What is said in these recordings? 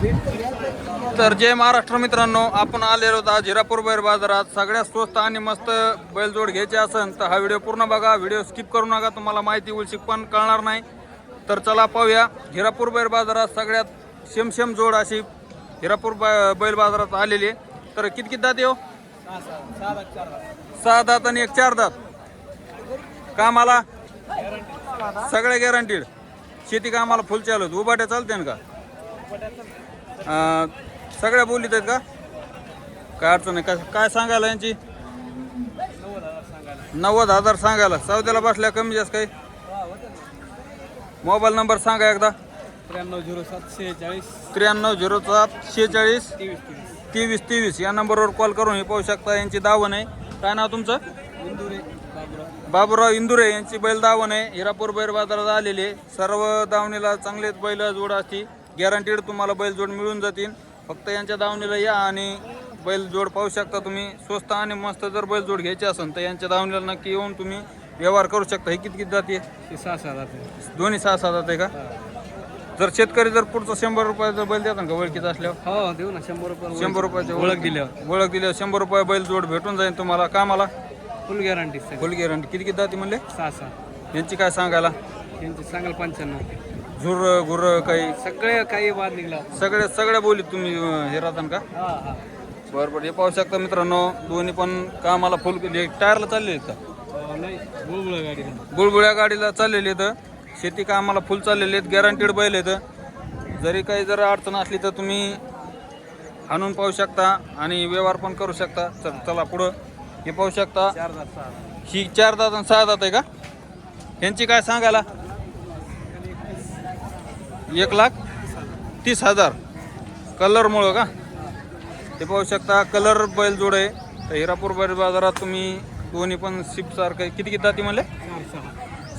तर जय महाराष्ट्र मित्रांनो, आपण आलेलो आहोत आज हिरापूर बैल बाजारात. सगळ्यात स्वस्त आणि मस्त बैलजोड घ्यायची असेल तर हा व्हिडिओ पूर्ण बघा. व्हिडिओ स्किप करू नका, तुम्हाला माहिती उलशिक पण कळणार नाही. तर चला पाहूया. हिरापूर बैल बाजारात सगळ्यात शेम जोड अशी हिरापूर बैल बाजारात आलेली आहे. तर किती दात येऊ? 6 दात आणि 1 4 दात. कामाला सगळ्या गॅरंटीड. शेती कामाला फुल चालू. उभाट्या चालते ना का? सगळ्या बोलीत आहेत का? काय अडचण नाही. काय सांगायला यांची? 90,000 सांगायला. सौद्याला बसल्या कमी जास्त काही? मोबाईल नंबर सांगा एकदा. 930746 या नंबरवर कॉल करून हे पाहू शकता. यांची दावण आहे. काय नाव तुमचं? बाबूराव इंदुरे यांची बैल दावण आहे. हिरापूर बैल बाजारात आलेली आहे. सर्व दावणीला चांगलेच बैल जोड असती. गॅरंटीड तुम्हाला बैल जोड मिळून जातील. फक्त यांच्या दावणीला या आणि बैल जोड पाहू शकता तुम्ही. स्वस्त आणि मस्त जर बैल जोड घ्यायची असेल तर यांच्या दावणीला नक्की येऊन तुम्ही व्यवहार करू शकता. हे किती जाते? 6-7 दोन्ही 6-7 जाते का? जर शेतकरी जर पुढचा 100 रुपयाचा बैल देतात का ओळखीचा असल्यावर? हो देऊ ना. 100 रुपयाची ओळख दिल्यावर 100 रुपये बैल जोड भेटून जाईल तुम्हाला. कामाला फुल गॅरंटी. फुल गॅरंटी. किती जाते म्हणले? 6-6. यांची काय सांगायला? त्यांची सांगाल 95. झुर गुर काही सगळे काही बाद निघला. सगळ्या बोलीत तुम्ही हे राहता का? बरोबर. हे पाहू शकता मित्रांनो, दोन्ही पण कामाला फुल. टायरला चालले आहेत का? नाही, बुळबुळा गाडी. गुळगुळ्या गाडीला चाललेले आहेत. शेती कामाला फुल चाललेले आहेत. गॅरंटीड बैल आहेत. जरी काही जर अडचण असली तर तुम्ही आणून पाहू शकता आणि व्यवहार पण करू शकता. चला पुढं. हे पाहू शकता. 4 दात 6. ही 4 दात आणि 6 दात आहे का? यांची काय सांगायला? 1,30,000. कलरमुळं का? ते पाहू शकता. कलर बैल जोड आहे. तर हिरापूर बैल बाजारात तुम्ही दोन्ही पण शिप सारखं. किती दाती म्हणले?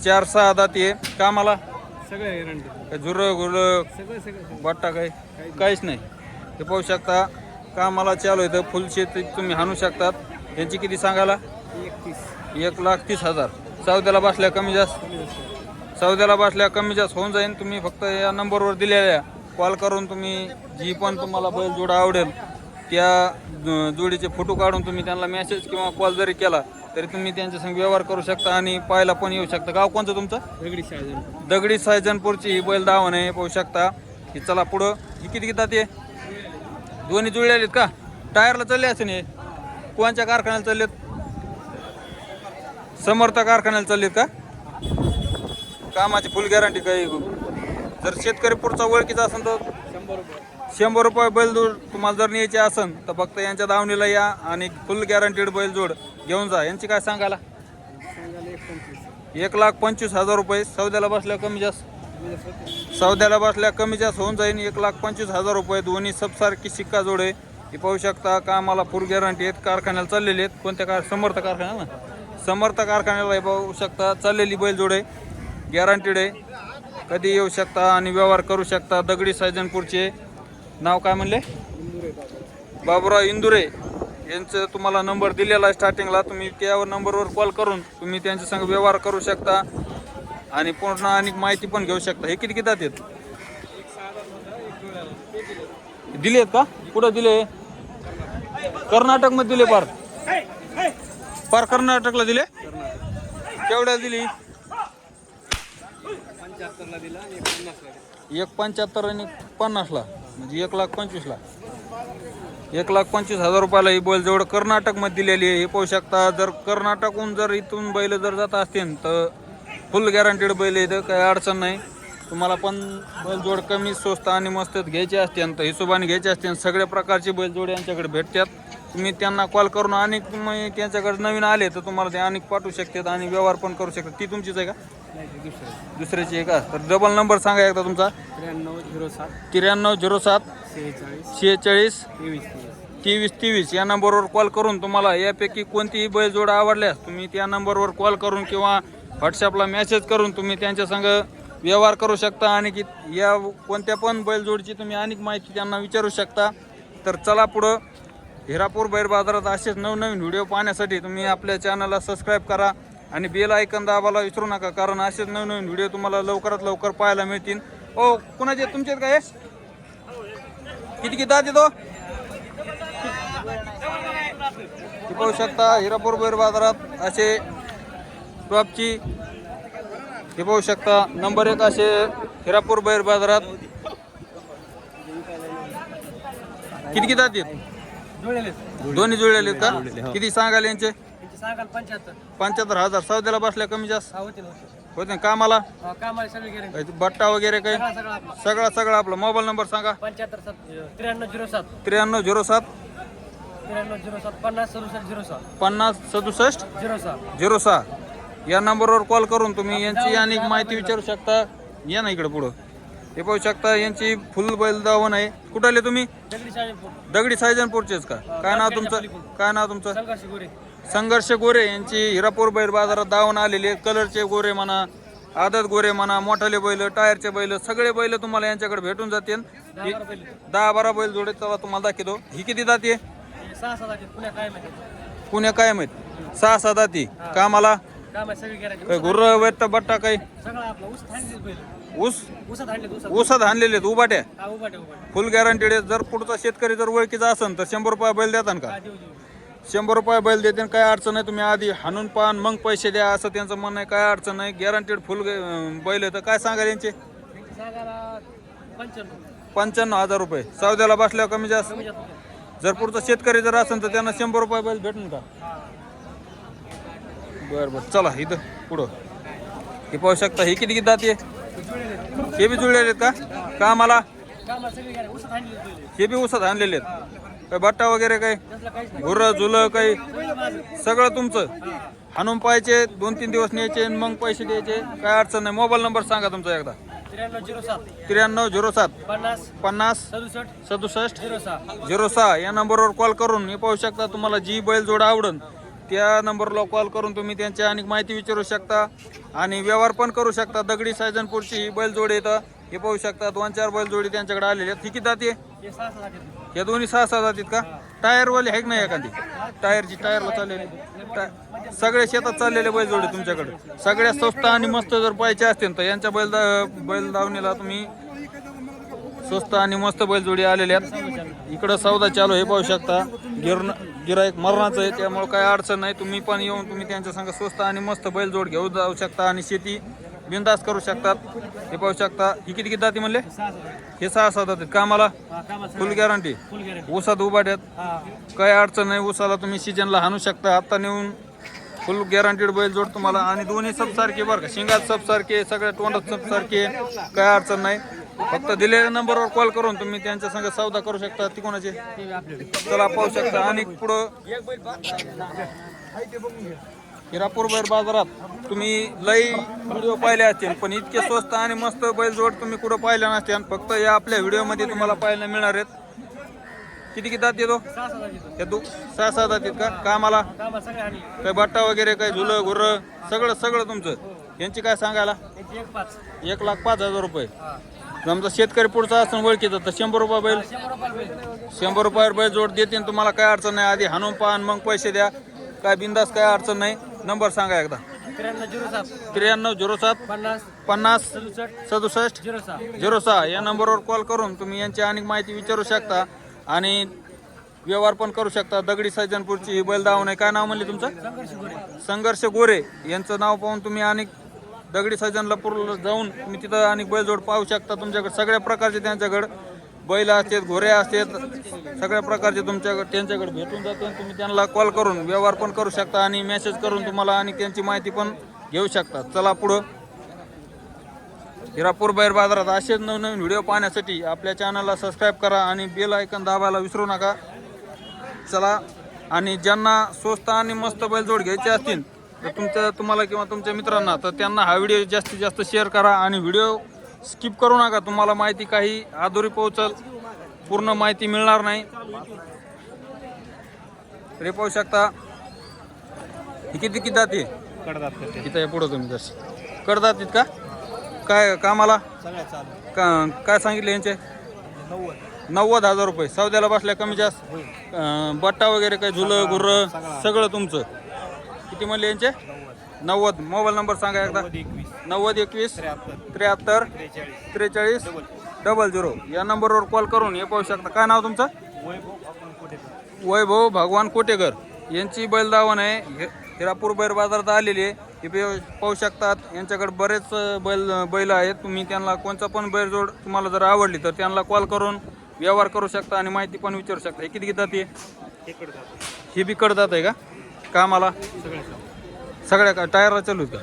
4-6 दाती आहे. कामाला सगळे गॅरंटी. झुर गुर सगळे वाटता काहीच नाही. ते पाहू शकता. कामाला चालू आहे. फुल शेती तुम्ही हाणू शकतात. यांची किती सांगायला? 1,30,000. सौद्याला बसल्या कमी जास्त होऊन जाईल. तुम्ही फक्त या नंबरवर दिलेल्या कॉल करून तुम्ही जी पण तुम्हाला बैल जोडा आवडेल त्या जोडीचे फोटो काढून तुम्ही त्यांना मेसेज किंवा कॉल जरी केला तरी तुम्ही त्यांच्या संग व्यवहार करू शकता आणि पाहायला पण येऊ शकता. गाव कोणतं तुमचं? दगडी सायजनपूरची ही बैल दावण आहे. पाहू शकता. ही चला पुढं. ही किती दाते? दोन्ही जुळलेले आहेत का? टायरला चालले असे नाही? कोणत्या कारखान्याला चाललेत? समर्थ कारखान्याला चाललेत का? कामाची फुल गॅरंटी. काही जर शेतकरी पुढचा ओळखीचा असेल तर 100 रुपये बैल जोड तुम्हाला जर न्यायचे असेल तर फक्त यांच्या दावणीला या आणि फुल गॅरंटीड बैल जोड घेऊन जा. यांची काय सांगायला? 1,25,000 रुपये. सौद्याला बसल्या कमी जास्त होऊन जाईल. 1,25,000 रुपये. दोन्ही सबसारखी शिक्का जोड आहे. हे पाहू शकता. कामाला फुल गॅरंटी आहेत. कारखान्याला चाललेले आहेत. कोणत्या समर्थ कारखान्याला ना? समर्थ कारखान्याला हे पाहू शकता. चाललेली बैल जोड आहे. गॅरंटीड आहे. कधी येऊ शकता आणि व्यवहार करू शकता. दगडी सायजनपूरचे. नाव काय म्हणले? बाबूराव इंदुरे यांचं तुम्हाला नंबर दिलेला आहे स्टार्टिंगला. तुम्ही त्या नंबरवर कॉल करून तुम्ही त्यांच्या संग व्यवहार करू शकता आणि पूर्ण आणि माहिती पण घेऊ शकता. हे किती दात आहेत? दिले आहेत का? कुठं दिले? कर्नाटकमध्ये दिले. पार कर्नाटकला दिले. केवढ्याला दिली? 75 दिला आणि 1,75 आणि 50ला म्हणजे 1,25,000. 1,25,000 रुपयाला ही बैल जेवढं कर्नाटकमध्ये दिलेली आहे. हे पाहू शकता. जर कर्नाटकहून जर इथून बैल जर जात असतील तर फुल गॅरंटीड बैल आहे. काही अडचण नाही. तुम्हाला पण बैल जोड कमी स्वस्त आणि मस्त घ्यायचे असतील तर हिशोबाने घ्यायचे असतील सगळ्या प्रकारचे बैल जोड यांच्याकडे भेटतात. तुम्ही त्यांना कॉल करून आणि तुम्ही त्यांच्याकडे नवीन आले तर तुम्हाला ते अनेक पाठवू शकतात आणि व्यवहार पण करू शकतात. ती तुमचीच आहे का? दुसऱ्याची आहे का? तर डबल नंबर सांगा एकदा तुमचा. 9307 46 23 या नंबरवर कॉल करून तुम्हाला यापैकी कोणतीही बैल जोड आवडल्यास तुम्ही त्या नंबरवर कॉल करून किंवा व्हॉट्सअपला मेसेज करून तुम्ही त्यांच्या संग व्यवहार करू शकता आणि की या कोणत्या पण बैलजोडची तुम्ही अनेक माहिती त्यांना विचारू शकता. तर चला पुढं. हिरापूर बैल बाजारात असेच नवनवीन व्हिडिओ पाहण्यासाठी तुम्ही आपल्या चॅनलला सबस्क्राईब करा आणि बेल आयकॉन दाबायला विसरू नका, कारण असेच नवनवीन व्हिडिओ तुम्हाला लवकरात लवकर पाहायला मिळतील. ओ कुणाचे तुमचे काय? किती किती दात येतो हे पाहू शकता हिरापूर बैल बाजारात असे टॉपची हे पाहू शकता नंबर 1 असे हिरापूर बैल बाजारात किती किती दात आहेत दोन्ही जुळलेले आहेत का किती सांगाल यांचे 75,000 सौद्याला बसल्या कमी जास्त होते ना कामाला बट्टा वगैरे काही सगळा आपला मोबाईल नंबर सांगा 9307 5067 या नंबरवर कॉल करून तुम्ही यांची अनेक माहिती विचारू शकता या ना इकडे पुढं हे पाहू शकता यांची फुल बैल दावण आहे कुठं आले तुम्ही दगडी सायजनपूरचेच का काय नाव तुमचं संघर्ष गोरे यांची हिरापूर बैल बाजारात दावण आलेले कलरचे गोरे म्हणा आदत गोरे म्हणा मोठाले बैल टायरचे बैल सगळे बैल तुम्हाला यांच्याकडे भेटून जातील 10-12 बैल जोडे चला तुम्हाला दाखवतो ही किती जाते पुण्या काय माहित 6-7 जाती कामाला काही गुर्र वेट बट्टा काही ऊसात आणलेले आहेत उभाट्या फुल गॅरंटीड आहे जर पुढचा शेतकरी जर ओळखीचा असेल तर 100 रुपये बैल देतात का 100 रुपये बैल देते काय अडचण नाही तुम्ही आधी हाणून पान मग पैसे द्या असं त्यांचं म्हणणं आहे काय अडचण नाही गॅरंटीड फुल बैल आहे तर काय सांगा यांचे 95,000 रुपये सौद्याला बसल्यावर कमी जास्त जर पुढचा शेतकरी जर असेल तर त्यांना 100 रुपये बैल भेटून का बरं चला इथं पुढं हे पाहू शकता हे किती जाते हे बी जुळलेले आहेत का कामाला हे बी ऊसात आणलेले आहेत काही बट्टा वगैरे काही गुर्र झुलं काही सगळं तुमचं हाणून पाहायचे 2-3 दिवस न्यायचे मग पैसे द्यायचे काय अडचण नाही मोबाईल नंबर सांगा तुमचा एकदा 9307 50 67 06 या नंबरवर कॉल करून हे पाहू शकता तुम्हाला जी बैल जोड आवडन त्या नंबरला कॉल करून तुम्ही त्यांची अनेक माहिती विचारू शकता आणि व्यवहार पण करू शकता दगडी सायजनपूरची ही बैल जोडी येतं हे पाहू शकता 2-4 बैल जोडी त्यांच्याकडे आलेली आहेत ही किती जाते या दोन्ही 6-6 जातीत का टायरवाले आहे नाही एखादी टायरला चाललेले सगळे शेतात चाललेले बैल जोडी तुमच्याकडे सगळ्यात स्वस्त आणि मस्त जर पाहिजे असतील तर यांच्या बैल दावणीला तुम्ही स्वस्त आणि मस्त बैल जोडी आलेल्या आहेत इकडं सौदा चालू हे पाहू शकता गिराईक मरणाचं आहे त्यामुळे काय अडचण नाही तुम्ही पण येऊन तुम्ही त्यांच्या संग स्वस्त आणि मस्त बैल जोड घेऊन जाऊ शकता आणि शेती बिंदास करू शकतात हे पाहू शकता ही किती जाती म्हणले हे 6-7 जातात कामाला फुल गॅरंटी ऊसात उभाट्यात काय अडचण नाही ऊसाला तुम्ही सीजनला हाणू शकता आता नेऊन फुल गॅरंटीड बैल जोड तुम्हाला आणि दोन्ही सबसारखे बरं का शिंगात सबसारखे सगळ्या तोंडात सबसारखे काय अडचण नाही फक्त दिलेल्या नंबरवर कॉल करून तुम्ही त्यांच्या संग सौदा करू शकता ती कोणाचे चला पाहू शकता आणि पुढं हिरापूर बैल बाजारात तुम्ही लई व्हिडिओ पाहिले असतील पण इतके स्वस्त आणि मस्त बैल जोड तुम्ही कुठं पाहिलं नसतील फक्त या आपल्या व्हिडिओमध्ये तुम्हाला पाहायला मिळणार आहेत किती दात येतो 6-7 दात आहेत का कामाला काही बट्टा वगैरे काही झुलं गुर्र सगळं तुमचं यांची काय सांगायला 1,05,000 रुपये समजा शेतकरी पुढचा असं ओळखीचं तर 100 रुपये बैल 100 रुपयावर बैल जोड देते तुम्हाला काय अडचण नाही आधी हाणून पाहून मग पैसे द्या काय बिंदास काय अडचण नाही नंबर सांगा एकदा 9307 50 67 06 या नंबरवर कॉल करून तुम्ही यांची अनेक माहिती विचारू शकता आणि व्यवहार पण करू शकता दगडी सायजनपूरची ही बैल दावण आहे काय नाव म्हणले तुमचं संघर्ष गोरे यांचं नाव पाहून तुम्ही अनेक दगडी सायजनला पूर्ण जाऊन तुम्ही तिथं अनेक बैलजोड पाहू शकता तुमच्याकडे सगळ्या प्रकारचे त्यांच्याकडे बैल असतात घोडे असतात सगळ्या प्रकारचे त्यांच्याकडे भेटून जाते तुम्ही त्यांना कॉल करून व्यवहार पण करू शकता आणि मेसेज करून तुम्हाला आणि त्यांची माहिती पण घेऊ शकता चला पुढं हिरापूर बैल बाजारात असेच नवनवीन व्हिडिओ पाहण्यासाठी आपल्या चॅनलला सबस्क्राईब करा आणि बेल आयकॉन दाबायला विसरू नका चला आणि ज्यांना स्वस्त आणि मस्त बैलजोड घ्यायचे असतील तर तुम्हाला किंवा तुमच्या मित्रांना तर त्यांना हा व्हिडिओ जास्तीत जास्त शेअर करा आणि व्हिडिओ स्किप करू नका तुम्हाला माहिती काही अधुरी पोहोचल पूर्ण माहिती मिळणार नाही रे पाहू शकता ही किती जाते इथं पुढं तुम्ही जशी कडदात का काय कामाला काय सांगितले यांचे 90,000 रुपये सौद्याला बसल्या कमी जास्त बट्टा वगैरे काही झुलं गुर्र सगळं तुमचं किती म्हणले यांचे 90 मोबाईल नंबर सांगा एकदा 90 21 73 43 00 या नंबरवर कॉल करून हे पाहू शकता. काय नाव तुमचं? वैभव भगवान कोटेकर यांची बैल दावण आहे. हिरापूर बैल बाजारात आलेली आहे. हे पाहू शकतात. यांच्याकडे बरेच बैल आहेत. तुम्ही त्यांना कोणचा पण बैलजोड तुम्हाला जर आवडली तर त्यांना कॉल करून व्यवहार करू शकता आणि माहिती पण विचारू शकता. हे किती घेतात? हे बी कडदात आहे का कामाला? सगळ्या का टायरला चालू का?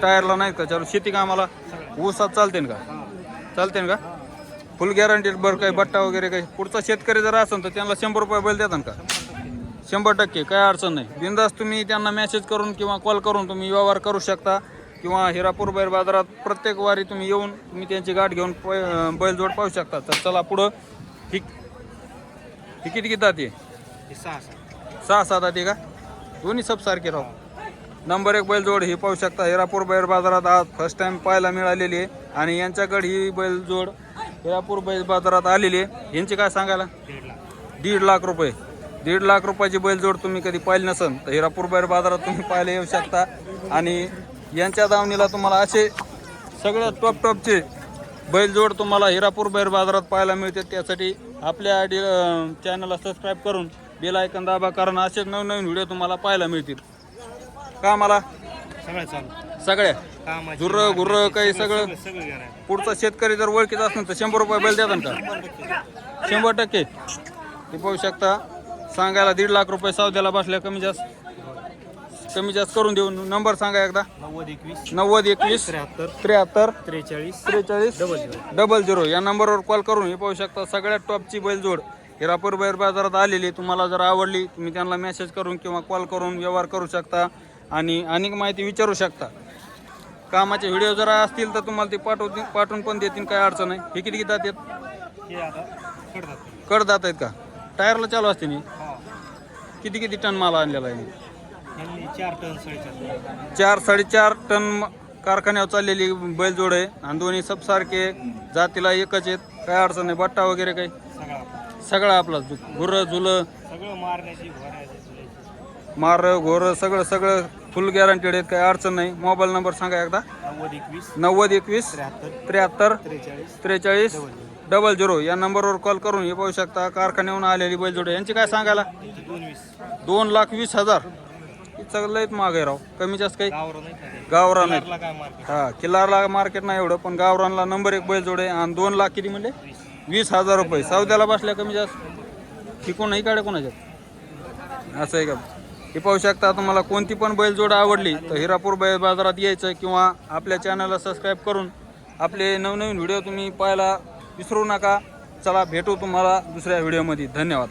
टायरला नाही का चालू? शेती कामाला ऊसात चालते का? चालते का? फुल गॅरंटीड बरं. काही बट्टा वगैरे काही पुढचा शेतकरी जर असेल तर त्यांना 100 रुपये बैल देतात का? 100% काय अडचण नाही. बिंदास तुम्ही त्यांना मेसेज करून किंवा कॉल करून तुम्ही व्यवहार करू शकता. किंवा हिरापूर बैल बाजारात प्रत्येक वारी तुम्ही येऊन तुम्ही त्यांची गाठ घेऊन बैलजोड पाहू शकता. तर चला पुढं. ठीक. हे किती घेतात? हे 6-7 आहे का? दोन्ही सब सारखे राहू. नंबर 1 बैलजोड ही पाहू शकता. हिरापूर बैल बाजारात आज फर्स्ट टाइम पाहायला मिळालेली आहे आणि यांच्याकडे ही बैलजोड हिरापूर बैल बाजारात आलेली आहे. यांची काय सांगायला? 1.5 लाख रुपये. 1.5 लाख रुपयाची बैलजोड तुम्ही कधी पाहिली नसेल तर हिरापूर बैल बाजारात तुम्ही पाहायला येऊ शकता. आणि यांच्या दावणीला तुम्हाला असे सगळ्यात टॉपचे बैलजोड तुम्हाला हिरापूर बैल बाजारात पाहायला मिळते. त्यासाठी आपल्या चॅनलला सबस्क्राईब करून बेल आयकॉन दाबा, कारण असेच नवनवीन व्हिडिओ तुम्हाला पाहायला मिळतील. का मला सगळ्या गुर्र काही सगळं पुढचा शेतकरी जर ओळखीचा असेल तर 100 रुपये बैल देतात का? 100%. ते पाहू शकता. सांगायला 1.5 लाख रुपये सौद्याला बसल्या. कमी जास्त करून देऊन. नंबर सांगा एकदा. 9021 73 43 00 या नंबरवर कॉल करून हे पाहू शकता. सगळ्यात टॉपची बैलजोड हिरापूर बैल बाजारात आलेली. तुम्हाला जर आवडली तुम्ही त्यांना मेसेज करून किंवा कॉल करून व्यवहार करू शकता आणि अनेक माहिती विचारू शकता. कामाचे व्हिडिओ जर असतील तर तुम्हाला ते पाठवून पण देतील. काय अडचण नाही. हे किती घेतात? कडदात आहेत का? टायरला चालू असते मी. किती टन माल आणलेला आहे? 4-4.5 टन कारखान्यावर चाललेली बैलजोड आहे आणि दोन्ही सबसारखे जातीला एकच आहेत. काय अडचण नाही. बट्टा वगैरे काही सगळं आपला गुर्र झुलं मार घोर सगळं फुल गॅरंटीड आहेत. काही अडचण नाही. मोबाईल नंबर सांगा एकदा. 9021 73 43 00 या नंबरवर कॉल करून हे पाहू शकता. कारखान्याहून आलेली बैलजोड. यांची काय सांगायला? 2,20,000. लयच महाग आहे राव. कमी जास्त काही गावरान नाही. हा किल्लारला मार्केट नाही एवढं, पण गावरानला नंबर 1 बैलजोड आहे. आणि 2 लाख किती म्हणले? 20,000 रुपये. सौद्याला बसल्या कमी जास्त. ही कोण ही काढे कोणाच्या असं आहे का? हे पाहू शकता. तुम्हाला कोणती पण बैलजोड आवडली तर हिरापूर बैल बाजारात यायचं किंवा आपल्या चॅनलला सबस्क्राईब करून आपले नवनवीन व्हिडिओ तुम्ही पाहायला विसरू नका. चला भेटू तुम्हाला दुसऱ्या व्हिडिओमध्ये. धन्यवाद.